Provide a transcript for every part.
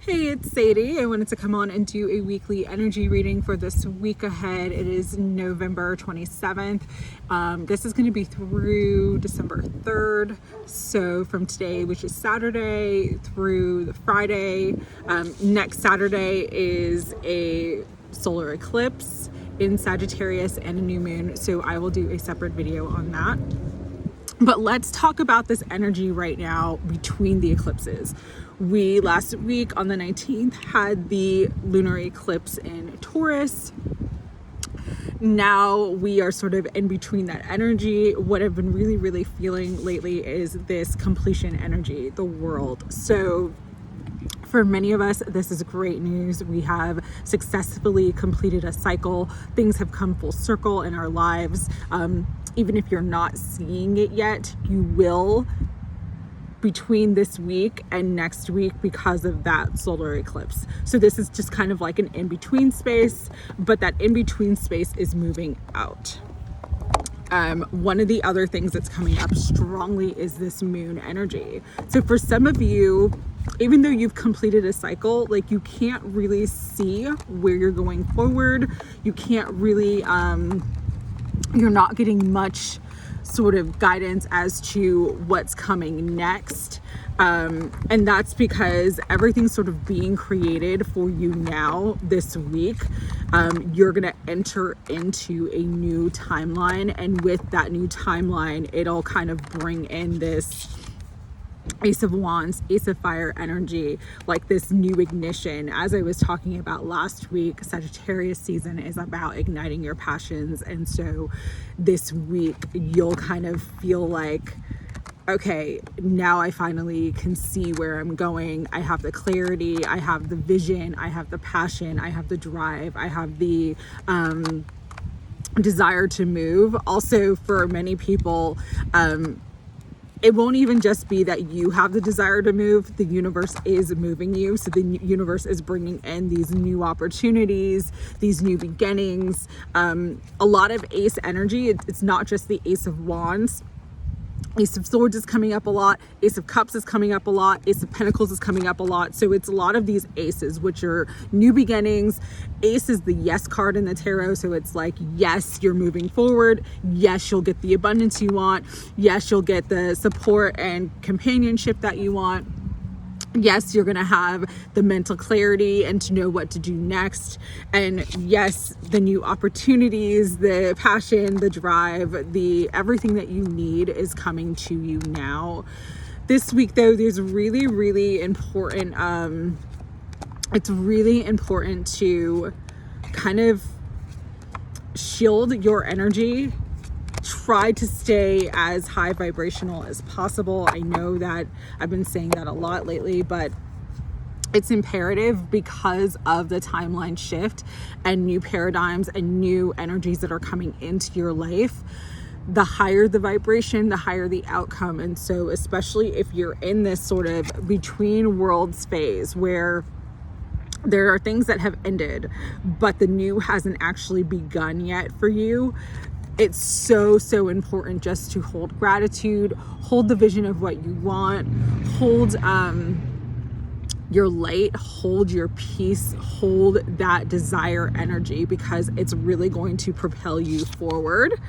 Hey, it's Sadie. I wanted to come on and do a weekly energy reading for this week ahead. It is November 27th. This is going to be through December 3rd. So from today, which is Saturday, through the Friday. Next Saturday is a solar eclipse in Sagittarius and a new moon. So I will do a separate video on that. But let's talk about this energy right now between the eclipses. We last week on the 19th had the lunar eclipse in Taurus. Now we are sort of in between that energy. What I've been really feeling lately is this completion energy, the world. So for many of us, this is great news. We have successfully completed a cycle. Things have come full circle in our lives. Even if you're not seeing it yet, you will between this week and next week because of that solar eclipse. So this is just kind of like an in-between space, but that in-between space is moving out. One of the other things that's coming up strongly is this moon energy. So for some of you, even though you've completed a cycle, like you can't really see where you're going forward. You can't really, you're not getting much sort of guidance as to what's coming next. And that's because everything's sort of being created for you now this week. You're going to enter into a new timeline. And with that new timeline, it'll kind of bring in this Ace of Wands, Ace of Fire energy, like this new ignition. As I was talking about last week, Sagittarius season is about igniting your passions. And so this week you'll kind of feel like, okay, now I finally can see where I'm going. I have the clarity, I have the vision, I have the passion, I have the drive, I have the desire to move. Also, for many people, it won't even just be that you have the desire to move. The universe is moving you. So the universe is bringing in these new opportunities, these new beginnings. A lot of ace energy. It's not just the Ace of Wands. Ace of Swords is coming up a lot. Ace of Cups is coming up a lot. Ace of Pentacles is coming up a lot. So it's a lot of these aces, which are new beginnings. Ace is the yes card in the tarot. So it's like, yes, you're moving forward. Yes, you'll get the abundance you want. Yes, you'll get the support and companionship that you want. Yes, you're going to have the mental clarity and to know what to do next. And yes, the new opportunities, the passion, the drive, the everything that you need is coming to you now. This week, though, there's really important, it's really important to kind of shield your energy. Try to stay as high vibrational as possible. I know that I've been saying that a lot lately, but it's imperative because of the timeline shift and new paradigms and new energies that are coming into your life. The higher the vibration, the higher the outcome. And so especially if you're in this sort of between worlds phase where there are things that have ended, but the new hasn't actually begun yet for you, it's so important just to hold gratitude, hold the vision of what you want, hold your light, hold your peace, hold that desire energy, because it's really going to propel you forward.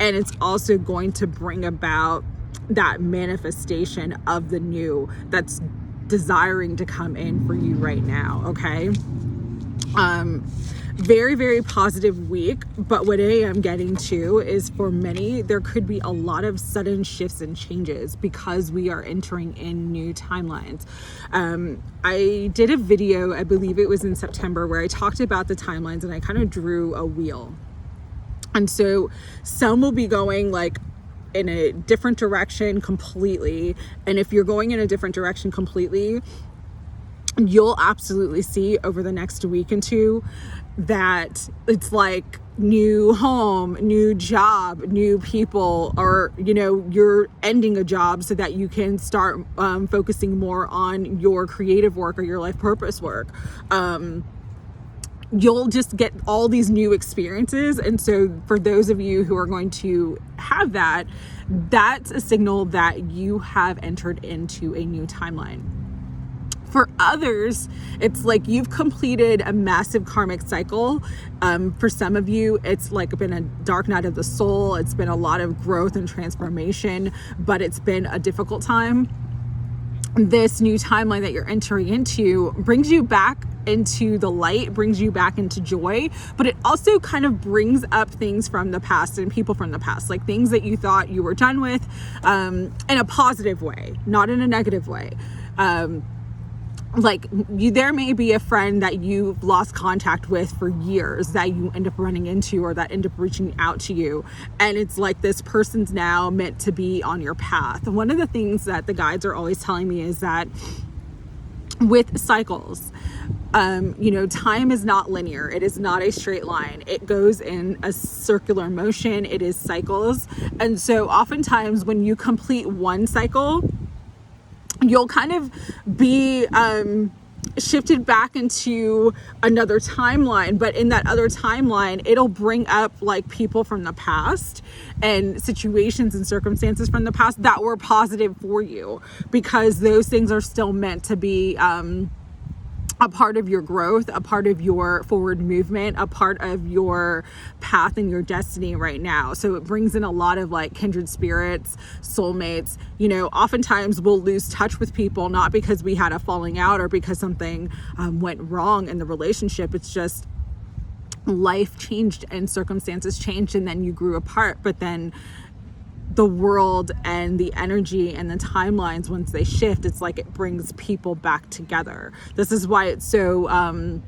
And it's also going to bring about that manifestation of the new that's desiring to come in for you right now. Okay. Very positive week, but what I am getting to is for many, there could be a lot of sudden shifts and changes because we are entering in new timelines. I did a video, I believe it was in September, where I talked about the timelines and I kind of drew a wheel. And so some will be going like in a different direction completely. And if you're going in a different direction completely, you'll absolutely see over the next week and two that it's like new home, new job, new people, or, you know, you're ending a job so that you can start focusing more on your creative work or your life purpose work. You'll just get all these new experiences. And so for those of you who are going to have that, that's a signal that you have entered into a new timeline. For others, it's like you've completed a massive karmic cycle. For some of you, it's like been a dark night of the soul. It's been a lot of growth and transformation, but it's been a difficult time. This new timeline that you're entering into brings you back into the light, brings you back into joy, but it also kind of brings up things from the past and people from the past, like things that you thought you were done with, in a positive way, not in a negative way. Like there may be a friend that you've lost contact with for years that you end up running into, or that end up reaching out to you, and it's like this person's now meant to be on your path. One of the things that the guides are always telling me is that with cycles, time is not linear. It is not a straight line. It goes in a circular motion. It is cycles. And so oftentimes when you complete one cycle, you'll kind of be shifted back into another timeline, but in that other timeline, it'll bring up like people from the past and situations and circumstances from the past that were positive for you, because those things are still meant to be a part of your growth, a part of your forward movement, a part of your path and your destiny right now. So it brings in a lot of like kindred spirits, soulmates. Oftentimes we'll lose touch with people, not because we had a falling out or because something went wrong in the relationship. It's just life changed and circumstances changed, and then you grew apart. But then the world and the energy and the timelines, once they shift, it's like it brings people back together. This is why it's so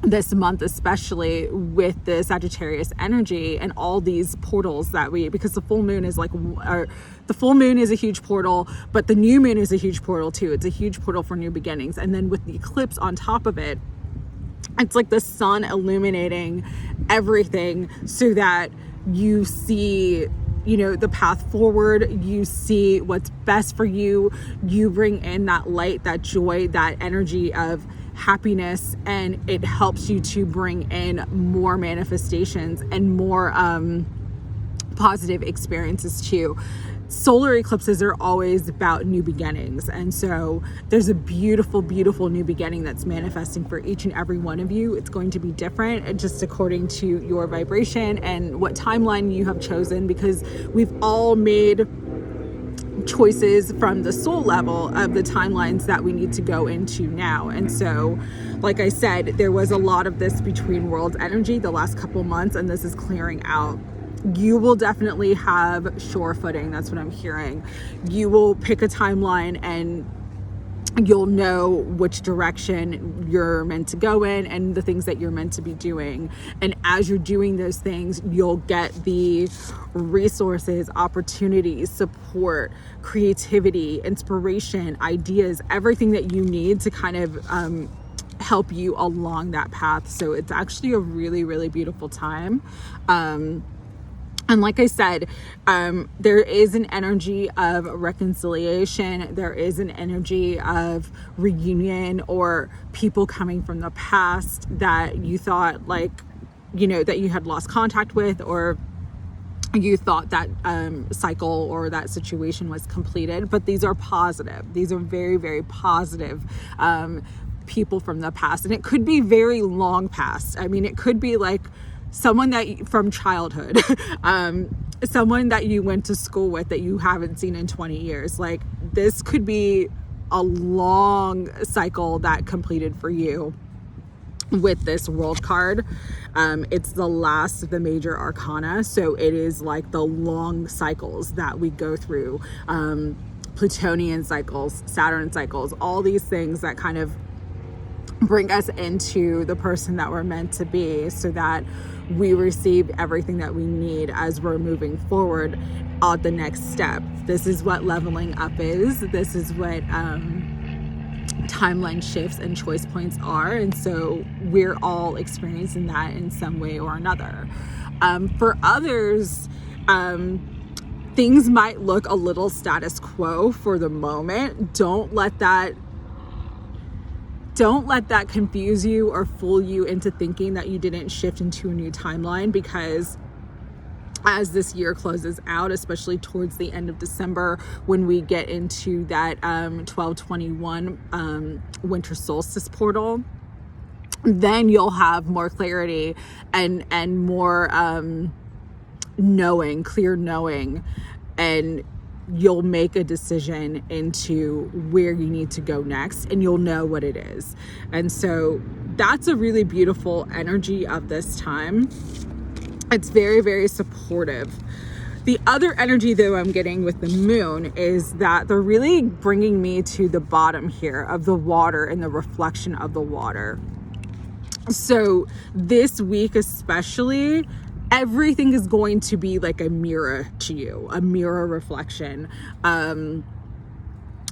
this month, especially with the Sagittarius energy and all these portals because the full moon is the full moon is a huge portal, but the new moon is a huge portal too. It's a huge portal for new beginnings. And then with the eclipse on top of it, it's like the sun illuminating everything so that you see the path forward, you see what's best for you, you bring in that light, that joy, that energy of happiness, and it helps you to bring in more manifestations and more positive experiences too. Solar eclipses are always about new beginnings, and so there's a beautiful, beautiful new beginning that's manifesting for each and every one of you. It's going to be different just according to your vibration and what timeline you have chosen, because we've all made choices from the soul level of the timelines that we need to go into now. And so, like I said, there was a lot of this between worlds energy the last couple months, and this is clearing out. You will definitely have sure footing. That's what I'm hearing. You will pick a timeline and you'll know which direction you're meant to go in and the things that you're meant to be doing. And as you're doing those things, you'll get the resources, opportunities, support, creativity, inspiration, ideas, everything that you need to kind of help you along that path. So it's actually a really, really beautiful time. And like I said, there is an energy of reconciliation. There is an energy of reunion, or people coming from the past that you thought that you had lost contact with, or you thought that cycle or that situation was completed. But these are positive. These are very, very positive people from the past. And it could be very long past. I mean, it could be like someone that from childhood, someone that you went to school with that you haven't seen in 20 years. Like, this could be a long cycle that completed for you with this world card. It's the last of the major arcana. So it is like the long cycles that we go through, Plutonian cycles, Saturn cycles, all these things that kind of bring us into the person that we're meant to be, so that we receive everything that we need as we're moving forward on the next step. This is what leveling up is. This is what timeline shifts and choice points are. And so we're all experiencing that in some way or another. For others, things might look a little status quo for the moment. Don't let that confuse you or fool you into thinking that you didn't shift into a new timeline, because as this year closes out, especially towards the end of December, when we get into that 12/21 winter solstice portal. Then you'll have more clarity and more clear knowing, and you'll make a decision into where you need to go next, and you'll know what it is. And so that's a really beautiful energy of this time. It's very, very supportive. The other energy, though, I'm getting with the moon is that they're really bringing me to the bottom here of the water and the reflection of the water. So this week especially, everything is going to be like a mirror to you, a mirror reflection.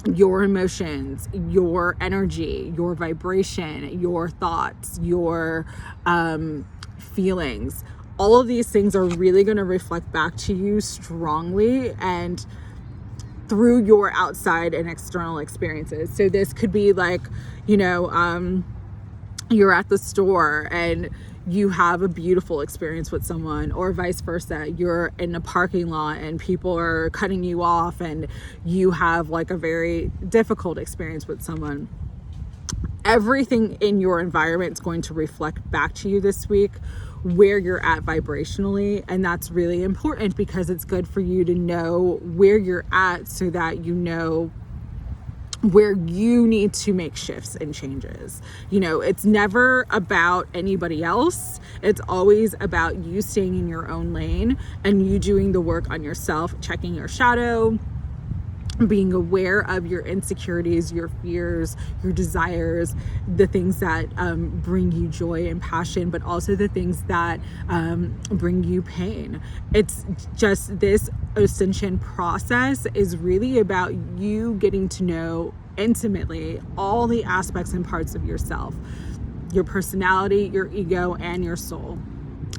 Your emotions, your energy, your vibration, your thoughts, your feelings. All of these things are really going to reflect back to you strongly and through your outside and external experiences. So this could be like, you're at the store and you have a beautiful experience with someone, or vice versa. You're in a parking lot and people are cutting you off and you have like a very difficult experience with someone. Everything in your environment is going to reflect back to you this week where you're at vibrationally, and that's really important because it's good for you to know where you're at so that you know where you need to make shifts and changes. It's never about anybody else. It's always about you staying in your own lane and you doing the work on yourself, checking your shadow, being aware of your insecurities, your fears, your desires, the things that bring you joy and passion, but also the things that bring you pain. It's just this ascension process is really about you getting to know intimately all the aspects and parts of yourself, your personality, your ego, and your soul,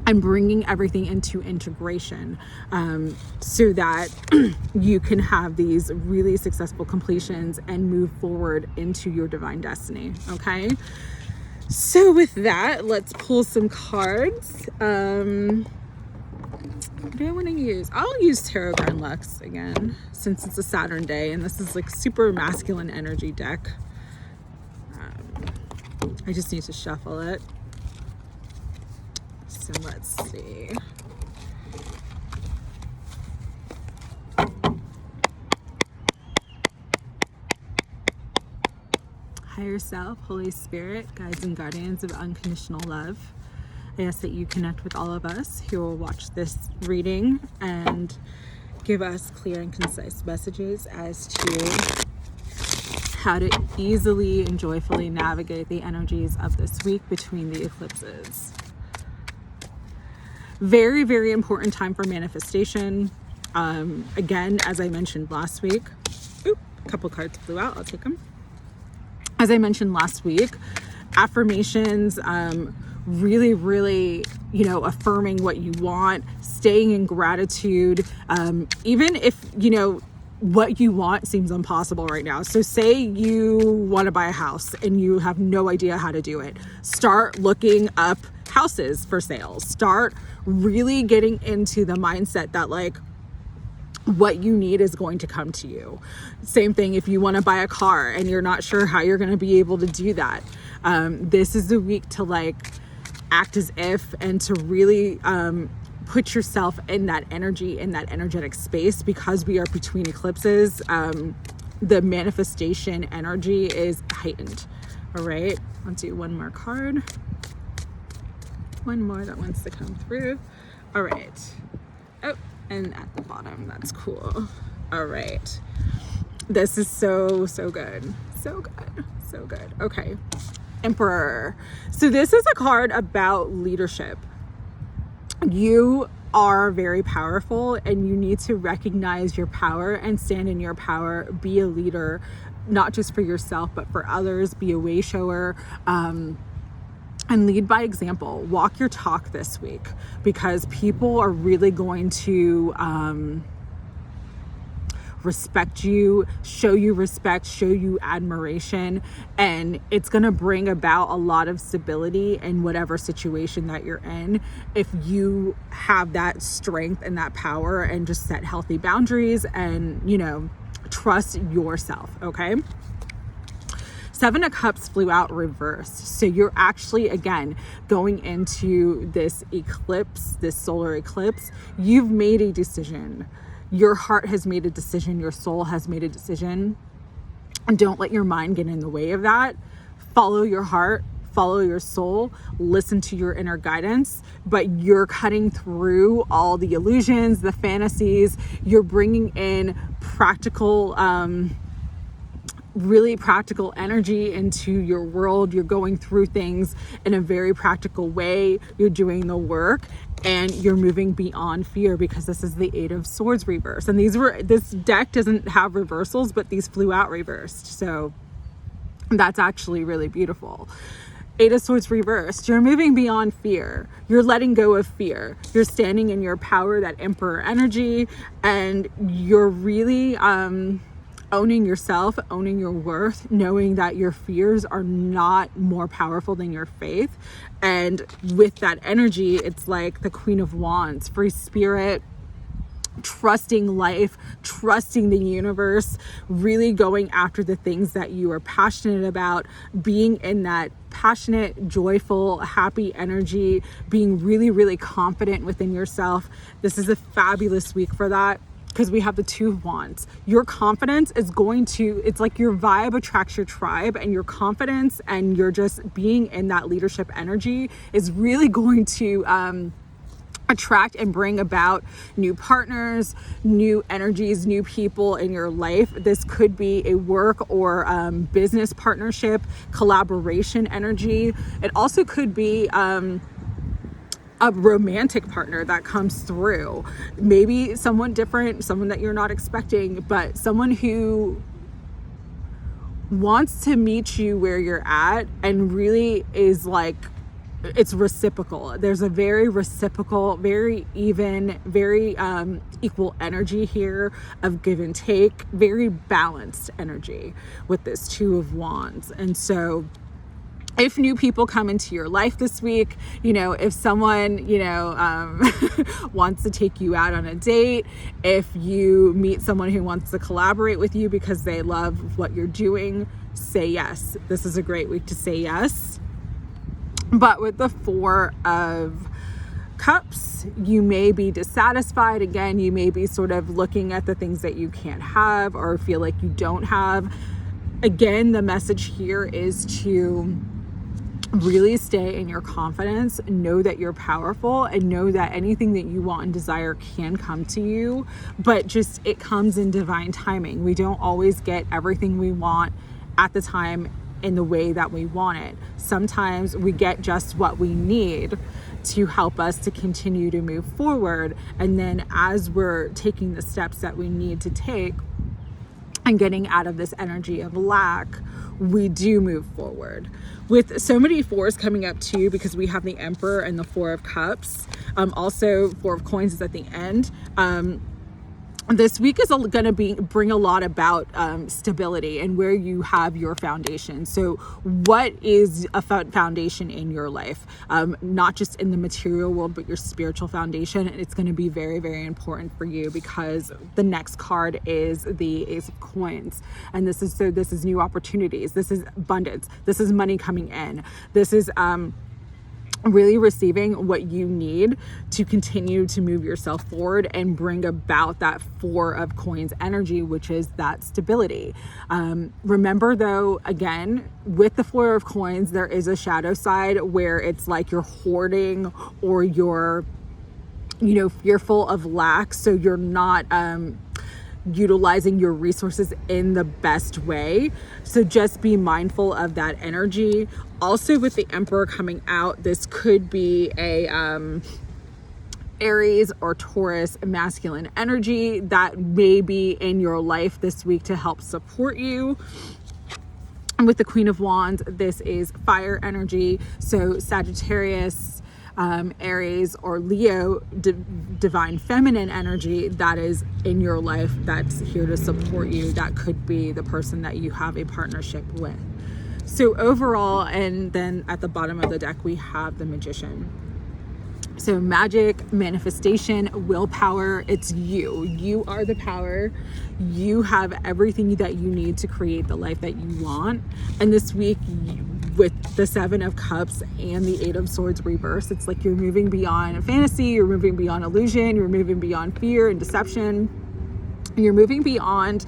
and bringing everything into integration so that you can have these really successful completions and move forward into your divine destiny. Okay, so with that, let's pull some cards. What do I want to use? I'll use Tarot Grand Luxe again, since it's a Saturn day and this is like super masculine energy deck. I just need to shuffle it. So let's see. Higher self, Holy Spirit, guides and guardians of unconditional love, I ask that you connect with all of us who will watch this reading and give us clear and concise messages as to how to easily and joyfully navigate the energies of this week between the eclipses. Very, very important time for manifestation. Again, as I mentioned last week, a couple cards flew out, I'll take them. As I mentioned last week, affirmations, really, really, affirming what you want, staying in gratitude, even if, what you want seems impossible right now. So say you want to buy a house and you have no idea how to do it. Start looking up houses for sale. Start really getting into the mindset that like what you need is going to come to you. Same thing if you want to buy a car and you're not sure how you're going to be able to do that. This is the week to like act as if and to really put yourself in that energy, in that energetic space, because we are between eclipses. The manifestation energy is heightened. All right, I'll do one more card. One more that wants to come through. All right. Oh, and at the bottom, that's cool. All right. This is so good. So good. Okay. Emperor. So this is a card about leadership. You are very powerful and you need to recognize your power and stand in your power. Be a leader, not just for yourself, but for others. Be a way shower. And lead by example. Walk your talk this week, because people are really going to respect you, show you respect, show you admiration, and it's going to bring about a lot of stability in whatever situation that you're in if you have that strength and that power and just set healthy boundaries and, you know, trust yourself, okay? Seven of Cups flew out reversed. So you're actually, again, going into this eclipse, this solar eclipse. You've made a decision. Your heart has made a decision. Your soul has made a decision. And don't let your mind get in the way of that. Follow your heart, follow your soul, listen to your inner guidance, but you're cutting through all the illusions, the fantasies. You're bringing in practical, really practical energy into your world. You're going through things in a very practical way. You're doing the work and you're moving beyond fear, because this is the Eight of Swords reverse. And this deck doesn't have reversals, but these flew out reversed. So that's actually really beautiful. Eight of Swords reversed. You're moving beyond fear. You're letting go of fear. You're standing in your power, that Emperor energy, and you're really, owning yourself, owning your worth, knowing that your fears are not more powerful than your faith. And with that energy, it's like the Queen of Wands, free spirit, trusting life, trusting the universe, really going after the things that you are passionate about, being in that passionate, joyful, happy energy, being really, really confident within yourself. This is a fabulous week for that, because we have the Two of Wands. Your confidence is going to, it's like your vibe attracts your tribe, and your confidence and you're just being in that leadership energy is really going to attract and bring about new partners, new energies, new people in your life. This could be a work or business partnership, collaboration energy. It also could be a romantic partner that comes through. Maybe someone different, someone that you're not expecting, but someone who wants to meet you where you're at and really is like, it's reciprocal. There's a very reciprocal, very even, very equal energy here of give and take, very balanced energy with this Two of Wands. And so if new people come into your life this week, you know, if someone, you know, wants to take you out on a date, if you meet someone who wants to collaborate with you because they love what you're doing, say yes. This is a great week to say yes. But with the Four of Cups, you may be dissatisfied. Again, you may be sort of looking at the things that you can't have or feel like you don't have. Again, the message here is to really stay in your confidence, know that you're powerful, and know that anything that you want and desire can come to you, but just it comes in divine timing. We don't always get everything we want at the time in the way that we want it. Sometimes we get just what we need to help us to continue to move forward. And then as we're taking the steps that we need to take and getting out of this energy of lack, we do move forward. With so many fours coming up too, because we have the Emperor and the Four of Cups. Also, Four of Coins is at the end. This week is going to bring a lot about stability and where you have your foundation. So what is a foundation in your life? Not just in the material world, but your spiritual foundation. And it's going to be very, very important for you, because the next card is the Ace of Coins. And this is new opportunities. This is abundance. This is money coming in. This is really receiving what you need to continue to move yourself forward and bring about that Four of Coins energy, which is that stability. Remember though, again, with the Four of Coins, there is a shadow side where it's like you're hoarding or you're, you know, fearful of lack. So you're not, utilizing your resources in the best way. So just be mindful of that energy. Also, with the Emperor coming out, this could be a Aries or Taurus masculine energy that may be in your life this week to help support you. And with the Queen of Wands, this is fire energy. So Sagittarius, Aries or Leo, divine feminine energy that is in your life, that's here to support you. That could be the person that you have a partnership with. So overall, and then at the bottom of the deck, we have the Magician. So magic, manifestation, willpower, it's you. You are the power. You have everything that you need to create the life that you want. And this week, with the 7 of Cups and the 8 of Swords reverse, it's like you're moving beyond fantasy, you're moving beyond illusion, you're moving beyond fear and deception. You're moving beyond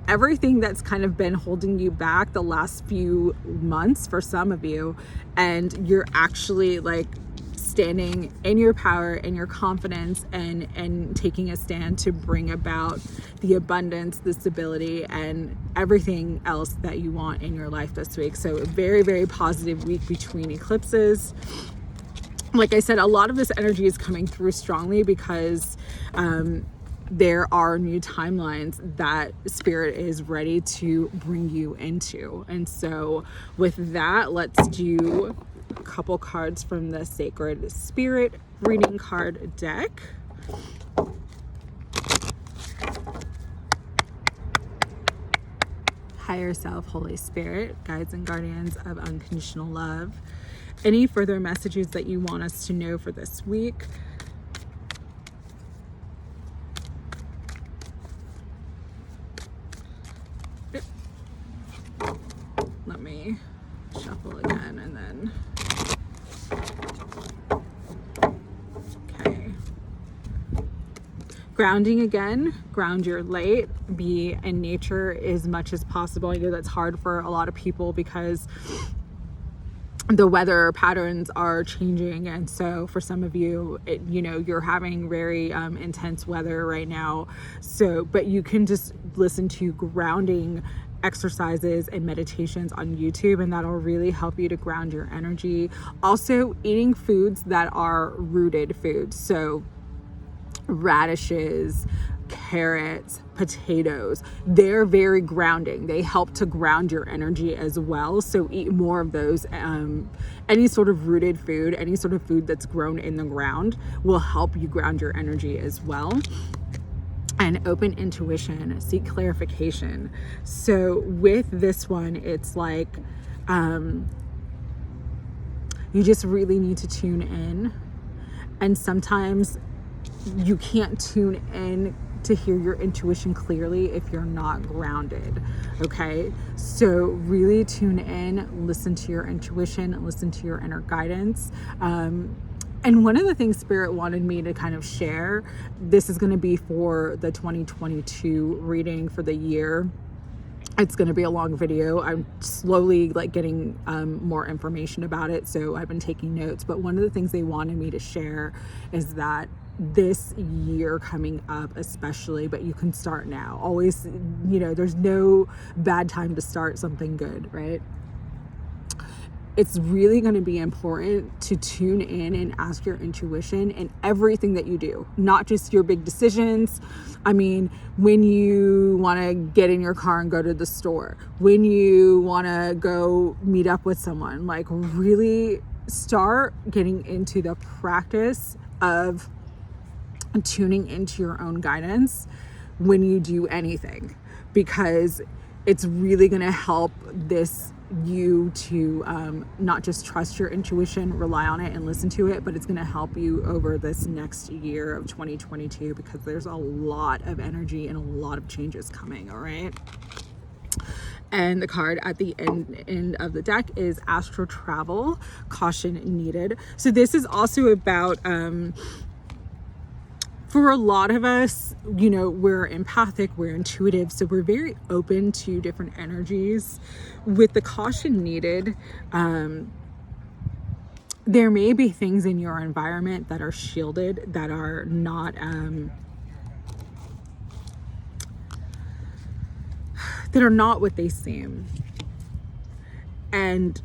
everything that's kind of been holding you back the last few months for some of you. And you're actually like standing in your power and your confidence and taking a stand to bring about the abundance, the stability, and everything else that you want in your life this week. So a very, very positive week between eclipses. Like I said, a lot of this energy is coming through strongly because there are new timelines that Spirit is ready to bring you into. And so with that, let's do a couple cards from the Sacred Spirit reading card deck. Higher Self, Holy Spirit, guides and guardians of unconditional love. Any further messages that you want us to know for this week? Let me shuffle again and then. Okay. Grounding again, ground your light, be in nature as much as possible. I know that's hard for a lot of people because the weather patterns are changing, and so for some of you, you're having very intense weather right now. So, but you can just listen to grounding exercises and meditations on YouTube, and that'll really help you to ground your energy. Also, eating foods that are rooted foods, so radishes, carrots, potatoes, they're very grounding. They help to ground your energy as well. So eat more of those. Any sort of rooted food, any sort of food that's grown in the ground will help you ground your energy as well. And open intuition, seek clarification. So with this one, it's like you just really need to tune in. And sometimes you can't tune in to hear your intuition clearly if you're not grounded. Okay, so really tune in, listen to your intuition, listen to your inner guidance. And one of the things Spirit wanted me to kind of share, this is going to be for the 2022 reading for the year. It's going to be a long video. I'm slowly getting more information about it, so I've been taking notes. But one of the things they wanted me to share is that this year coming up especially, but you can start now. Always, there's no bad time to start something good, right? It's really going to be important to tune in and ask your intuition in everything that you do, not just your big decisions. I mean, when you want to get in your car and go to the store, when you want to go meet up with someone, really start getting into the practice of tuning into your own guidance when you do anything, because it's really going to help you to not just trust your intuition, rely on it and listen to it, but it's going to help you over this next year of 2022, because there's a lot of energy and a lot of changes coming. All right. And the card at the end of the deck is Astral Travel, Caution Needed. So this is also about for a lot of us, we're empathic, we're intuitive, so we're very open to different energies. With the caution needed, there may be things in your environment that are shielded, that are not what they seem. And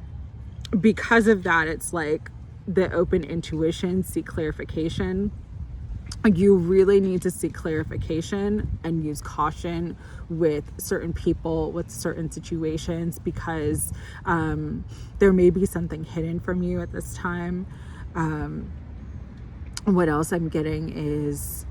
because of that, it's like the open intuition, seek clarification. You really need to seek clarification and use caution with certain people, with certain situations, because there may be something hidden from you at this time. What else I'm getting is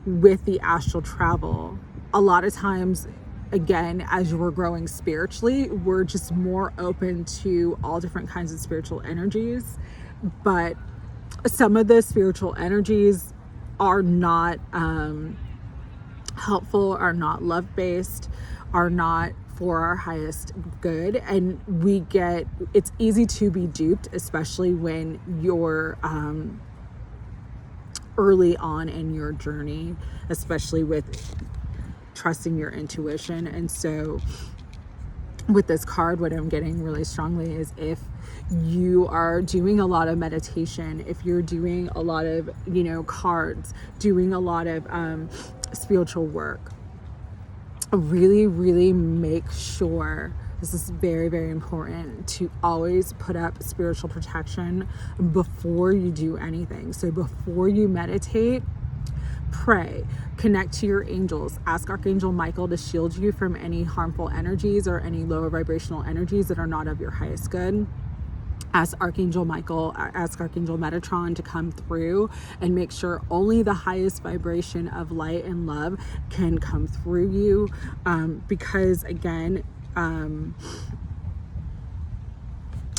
with the astral travel, a lot of times, again, as we're growing spiritually, we're just more open to all different kinds of spiritual energies. But some of the spiritual energies are not helpful, are not love-based, are not for our highest good. And it's easy to be duped, especially when you're early on in your journey, especially with trusting your intuition. And so with this card, what I'm getting really strongly is if you are doing a lot of meditation, if you're doing a lot of, cards, doing a lot of spiritual work, really, really make sure, this is very, very important, to always put up spiritual protection before you do anything. So before you meditate, pray, connect to your angels, ask Archangel Michael to shield you from any harmful energies or any lower vibrational energies that are not of your highest good. Ask Archangel Michael, ask Archangel Metatron to come through and make sure only the highest vibration of light and love can come through you. Because again,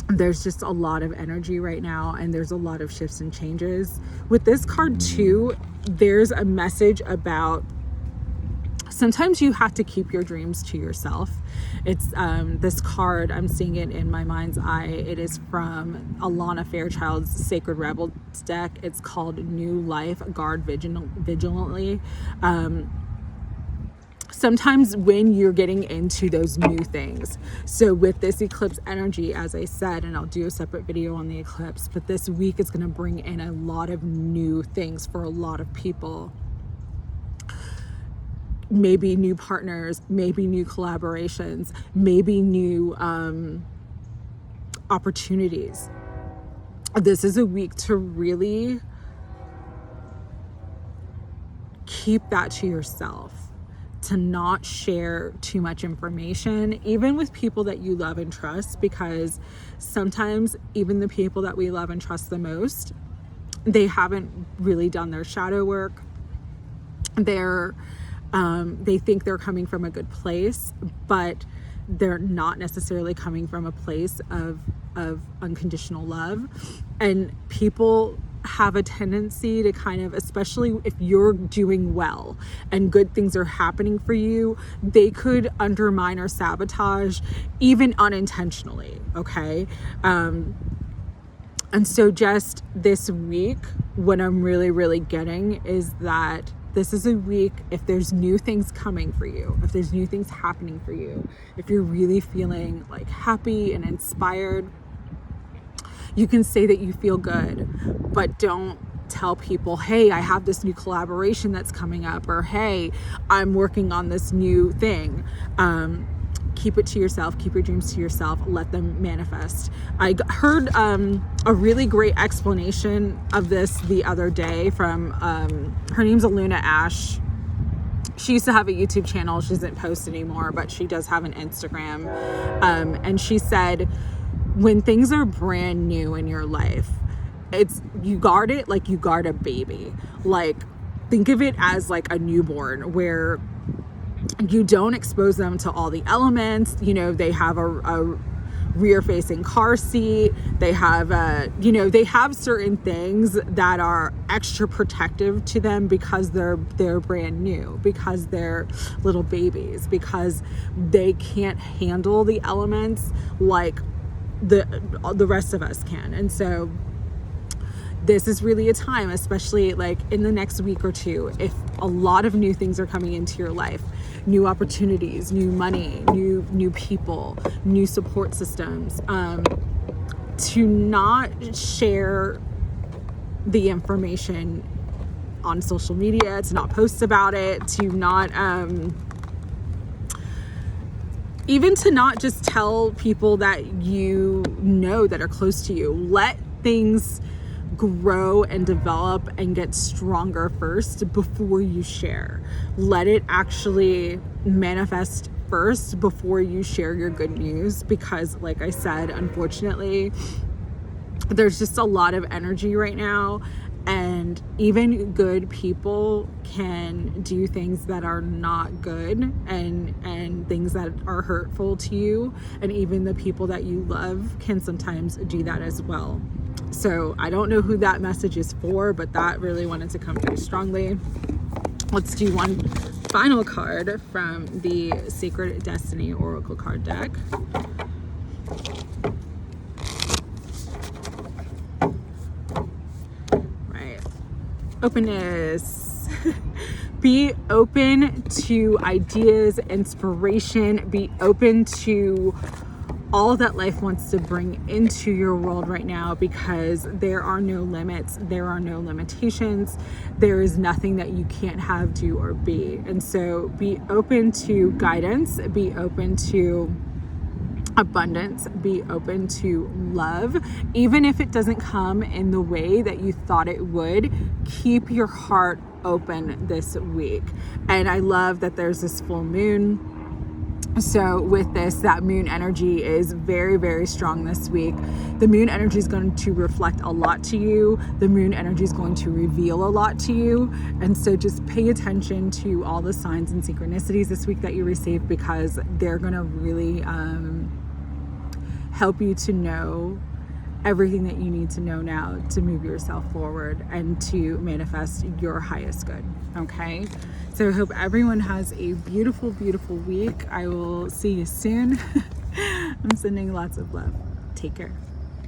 there's just a lot of energy right now, and there's a lot of shifts and changes. With this card too, there's a message about sometimes you have to keep your dreams to yourself. It's this card, I'm seeing it in my mind's eye. It is from Alana Fairchild's Sacred Rebels deck. It's called New Life, Guard Vigilantly. Sometimes when you're getting into those new things. So with this eclipse energy, as I said, and I'll do a separate video on the eclipse, but this week is going to bring in a lot of new things for a lot of people. Maybe new partners, maybe new collaborations, maybe new opportunities. This is a week to really keep that to yourself, to not share too much information, even with people that you love and trust, because sometimes even the people that we love and trust the most, they haven't really done their shadow work. They think they're coming from a good place, but they're not necessarily coming from a place of unconditional love. And people have a tendency to kind of, especially if you're doing well and good things are happening for you, they could undermine or sabotage even unintentionally. Okay. And so just this week, what I'm really, really getting is that this is a week, if there's new things coming for you, if there's new things happening for you, if you're really feeling like happy and inspired, you can say that you feel good, but don't tell people, hey, I have this new collaboration that's coming up, or hey, I'm working on this new thing. Keep it to yourself, keep your dreams to yourself, let them manifest. I heard a really great explanation of this the other day from, her name's Aluna Ash. She used to have a YouTube channel. She doesn't post anymore, but she does have an Instagram. And she said, when things are brand new in your life, you guard it like you guard a baby. Like, think of it as like a newborn, where you don't expose them to all the elements. They have a rear facing car seat. They have they have certain things that are extra protective to them because they're brand new, because they're little babies, because they can't handle the elements like the rest of us can. And so this is really a time, especially like in the next week or two, if a lot of new things are coming into your life, new opportunities, new money, new people, new support systems, to not share the information on social media, to not post about it, to not even to not just tell people that that are close to you. Let things grow and develop and get stronger first before you share. Let it actually manifest first before you share your good news, because like I said, unfortunately, there's just a lot of energy right now, and even good people can do things that are not good, and things that are hurtful to you, and even the people that you love can sometimes do that as well. So I don't know who that message is for, but that really wanted to come through strongly. Let's do one final card from the Sacred Destiny Oracle card deck. Right. Openness. Be open to ideas, inspiration. Be open to all that life wants to bring into your world right now, because there are no limits, there are no limitations, there is nothing that you can't have, do, or be. And so be open to guidance, be open to abundance, be open to love. Even if it doesn't come in the way that you thought it would, keep your heart open this week. And I love that there's this full moon. So with this, that moon energy is very, very strong this week. The moon energy is going to reflect a lot to you. The moon energy is going to reveal a lot to you. And so just pay attention to all the signs and synchronicities this week that you receive, because they're going to really help you to know everything that you need to know now to move yourself forward and to manifest your highest good. Okay, so I hope everyone has a beautiful, beautiful week. I will see you soon. I'm sending lots of love. Take care.